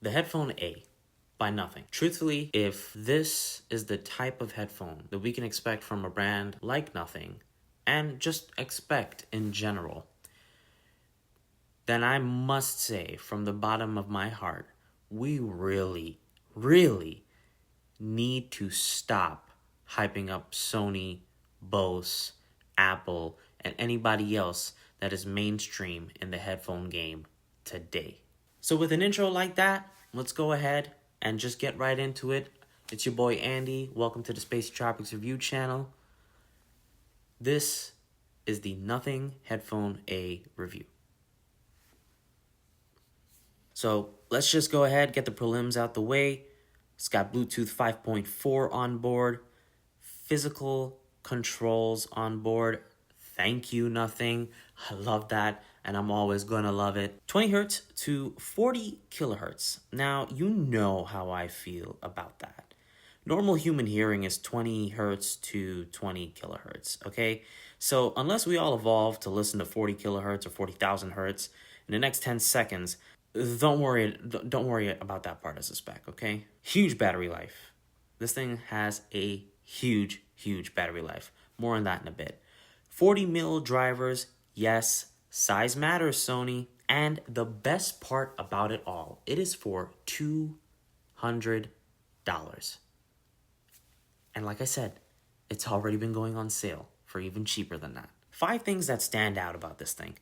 The Headphone A by Nothing. Truthfully, if this is the type of headphone that we can expect from a brand like Nothing, and just expect in general, then I must say from the bottom of my heart, we really, really need to stop hyping up Sony, Bose, Apple, and anybody else that is mainstream in the headphone game today. So with an intro like that, let's go ahead and just get right into it. It's your boy Andy. Welcome to the Spacey Tropics Review channel. This is the Nothing Headphone A review. So let's just go ahead, get the prelims out the way. It's got Bluetooth 5.4 on board, physical controls on board. Thank you, Nothing. I love that, and I'm always gonna love it. 20 hertz to 40 kilohertz. Now, you know how I feel about that. Normal human hearing is 20 hertz to 20 kilohertz, okay? So unless we all evolve to listen to 40 kilohertz or 40,000 hertz in the next 10 seconds, don't worry about that part as a spec, okay? Huge battery life. This thing has a huge battery life. More on that in a bit. 40 mil drivers, yes, size matters, Sony. And the best part about it all, it is for $200. And like I said, it's already been going on sale for even cheaper than that. 5 things that stand out about this thing.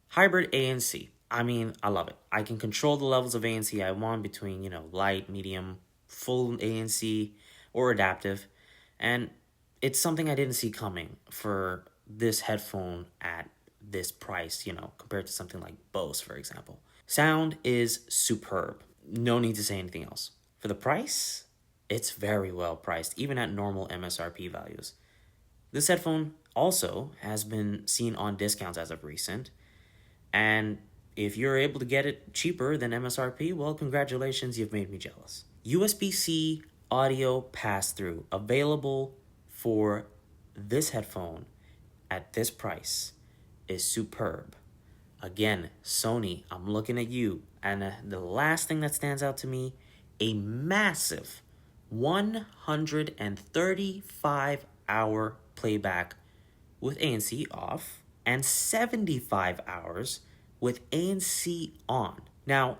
Hybrid ANC. I mean, I love it. I can control the levels of ANC I want between, light, medium, full ANC, or adaptive. And it's something I didn't see coming for this headphone at this price, compared to something like Bose, for example. Sound is superb. No need to say anything else. For the price, it's very well priced, even at normal MSRP values. This headphone also has been seen on discounts as of recent. And if you're able to get it cheaper than MSRP, well, congratulations, you've made me jealous. USB-C audio pass-through available for this headphone at this price is superb. Again, Sony, I'm looking at you. And the last thing that stands out to me, a massive 135-hour playback with ANC off and 75 hours with ANC on. Now,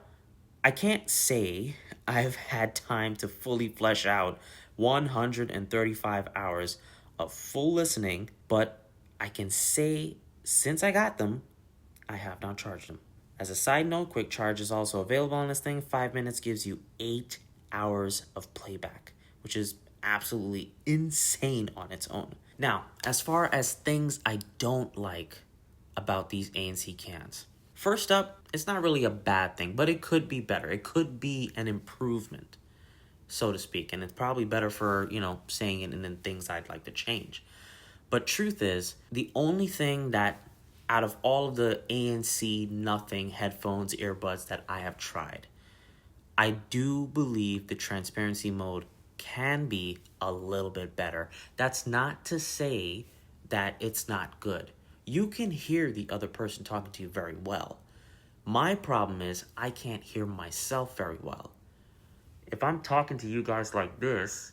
I can't say I've had time to fully flesh out 135 hours of full listening, but I can say since I got them, I have not charged them. As a side note, quick charge is also available on this thing. 5 minutes gives you 8 hours of playback, which is absolutely insane on its own. Now, as far as things I don't like about these ANC cans, first up, it's not really a bad thing, but it could be better. It could be an improvement, so to speak, and it's probably better for, saying it and then things I'd like to change. But truth is, the only thing that out of all of the ANC Nothing headphones, earbuds that I have tried, I do believe the transparency mode can be a little bit better. That's not to say that it's not good. You can hear the other person talking to you very well. My problem is I can't hear myself very well. If I'm talking to you guys like this,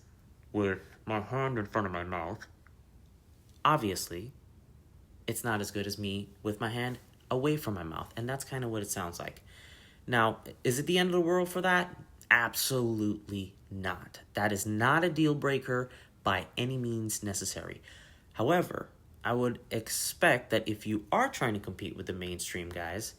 with my hand in front of my mouth, obviously, it's not as good as me with my hand away from my mouth. And that's kind of what it sounds like. Now, is it the end of the world for that? Absolutely not. That is not a deal breaker by any means necessary. However, I would expect that if you are trying to compete with the mainstream guys,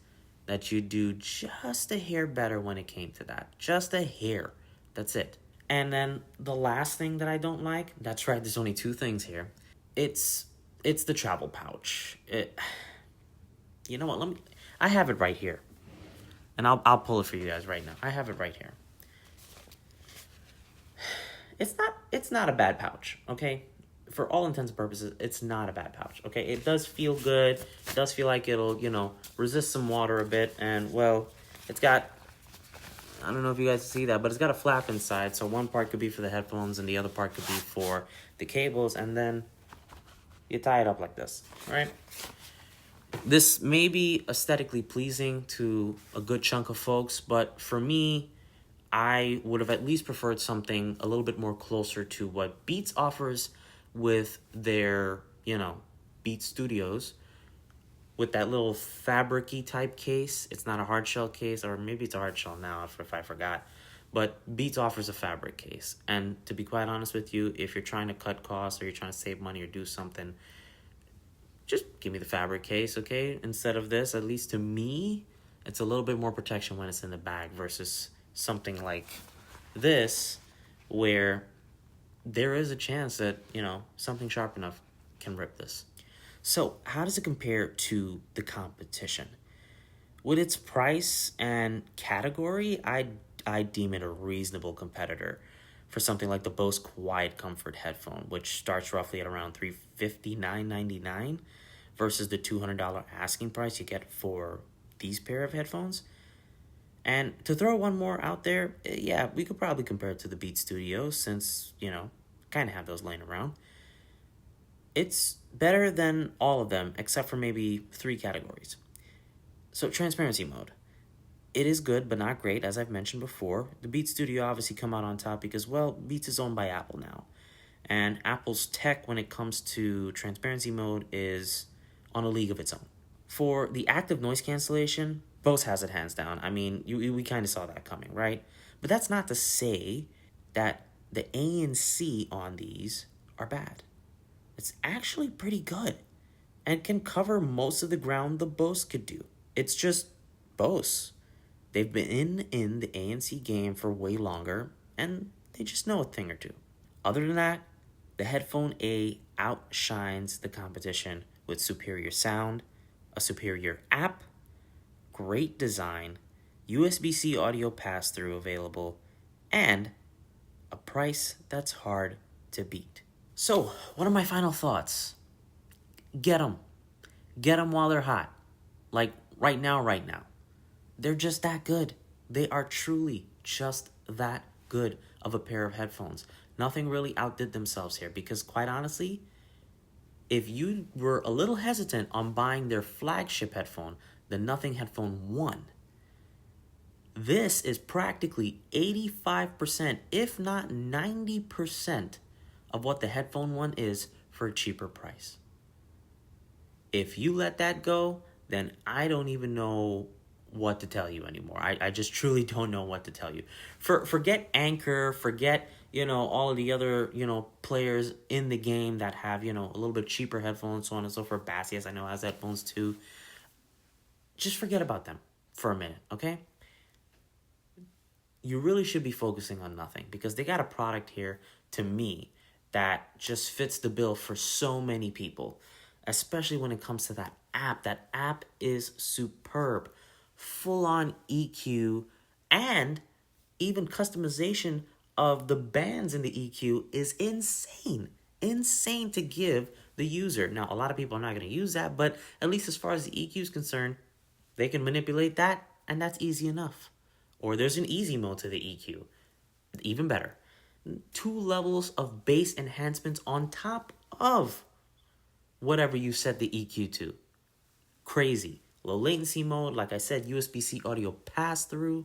that you do just a hair better when it came to that. Just a hair. That's it. And then the last thing that I don't like, that's right, there's only 2 things here. It's the travel pouch. You know what, I have it right here. And I'll pull it for you guys right now. I have it right here. It's not a bad pouch, okay? For all intents and purposes, it's not a bad pouch, okay? It does feel good. It does feel like it'll, resist some water a bit. And, well, it's got, I don't know if you guys see that, but it's got a flap inside. So one part could be for the headphones and the other part could be for the cables. And then you tie it up like this, all right? This may be aesthetically pleasing to a good chunk of folks, but for me, I would have at least preferred something a little bit more closer to what Beats offers with their, Beats Studios, with that little fabricy type case. It's not a hard shell case, or maybe it's a hard shell now if I forgot. But Beats offers a fabric case. And to be quite honest with you, if you're trying to cut costs or you're trying to save money or do something, just give me the fabric case, okay? Instead of this, at least to me, it's a little bit more protection when it's in the bag versus something like this, where there is a chance that, something sharp enough can rip this. So, how does it compare to the competition? With its price and category, I deem it a reasonable competitor for something like the Bose Quiet Comfort headphone, which starts roughly at around $359.99 versus the $200 asking price you get for these pair of headphones. And to throw one more out there, yeah, we could probably compare it to the Beat Studio since, kind of have those laying around. It's better than all of them except for maybe 3 categories. So, transparency mode. It is good, but not great, as I've mentioned before. The Beats Studio obviously come out on top because, well, Beats is owned by Apple now. And Apple's tech when it comes to transparency mode is on a league of its own. For the active noise cancellation, Bose has it hands down. I mean, we kind of saw that coming, right? But that's not to say that the ANC on these are bad. It's actually pretty good and can cover most of the ground the Bose could do. It's just Bose. They've been in the ANC game for way longer, and they just know a thing or two. Other than that, the Headphone A outshines the competition with superior sound, a superior app, great design, USB-C audio pass-through available, and a price that's hard to beat. So, what are my final thoughts? Get them. Get them while they're hot. Like right now. They're just that good. They are truly just that good of a pair of headphones. Nothing really outdid themselves here because, quite honestly, if you were a little hesitant on buying their flagship headphone, the Nothing Headphone 1, this is practically 85%, if not 90%, of what the Headphone 1 is for a cheaper price. If you let that go, then I don't even know what to tell you anymore. I just truly don't know what to tell you. Forget Anchor, forget, all of the other, players in the game that have, a little bit cheaper headphones, so on and so forth. Bassy, as I know, has headphones too. Just forget about them for a minute, okay? You really should be focusing on Nothing because they got a product here, to me, that just fits the bill for so many people, especially when it comes to that app. That app is superb. Full-on EQ and even customization of the bands in the EQ is insane to give the user. Now, a lot of people are not going to use that, but at least as far as the EQ is concerned, they can manipulate that, and that's easy enough. Or there's an easy mode to the EQ, even better. 2 levels of bass enhancements on top of whatever you set the EQ to. Crazy. Low latency mode, like I said, USB-C audio pass-through.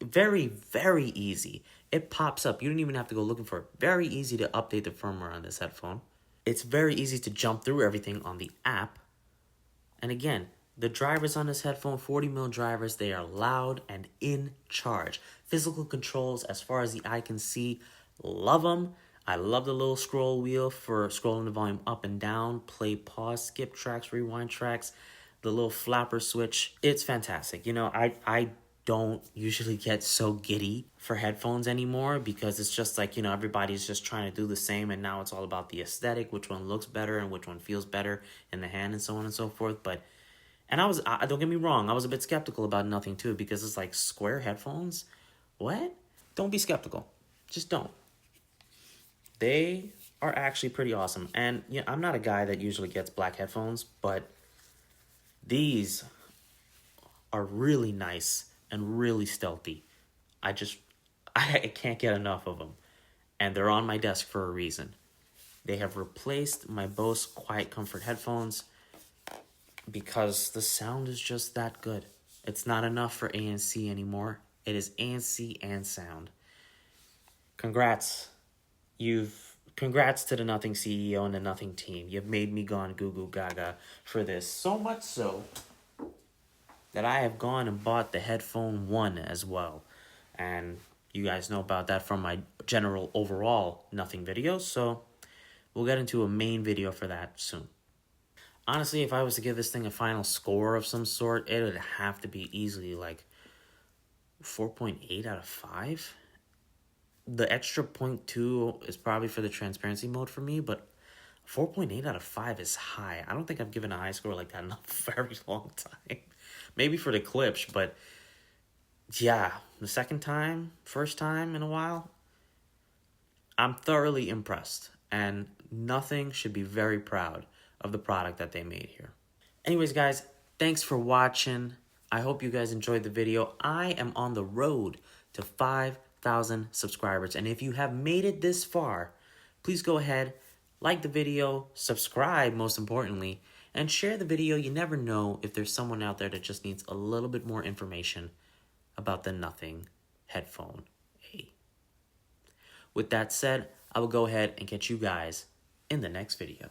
Very, very easy. It pops up. You don't even have to go looking for it. Very easy to update the firmware on this headphone. It's very easy to jump through everything on the app. And again, the drivers on this headphone, 40mm drivers, they are loud and in charge. Physical controls, as far as the eye can see, love them. I love the little scroll wheel for scrolling the volume up and down, play, pause, skip tracks, rewind tracks. The little flapper switch, it's fantastic. I don't usually get so giddy for headphones anymore because it's just like, everybody's just trying to do the same, and now it's all about the aesthetic, which one looks better and which one feels better in the hand and so on and so forth. And don't get me wrong, I was a bit skeptical about Nothing too because it's like square headphones. What? Don't be skeptical. Just don't. They are actually pretty awesome. And I'm not a guy that usually gets black headphones, but these are really nice and really stealthy. I can't get enough of them. And they're on my desk for a reason. They have replaced my Bose Quiet Comfort headphones because the sound is just that good. It's not enough for ANC anymore. It is ANC and sound. Congrats. Congrats to the Nothing CEO and the Nothing team. You've made me gone goo goo gaga for this. So much so that I have gone and bought the headphone 1 as well. And you guys know about that from my general overall Nothing videos. So we'll get into a main video for that soon. Honestly, if I was to give this thing a final score of some sort, it would have to be easily like 4.8 out of 5. The extra 0.2 is probably for the transparency mode for me, but 4.8 out of 5 is high. I don't think I've given a high score like that in a very long time. Maybe for the clips, but yeah, the first time in a while, I'm thoroughly impressed. And Nothing should be very proud of the product that they made here. Anyways, guys, thanks for watching. I hope you guys enjoyed the video. I am on the road to 5,000 subscribers. And if you have made it this far, please go ahead, like the video, subscribe most importantly, and share the video. You never know if there's someone out there that just needs a little bit more information about the Nothing Headphone A. With that said, I will go ahead and catch you guys in the next video.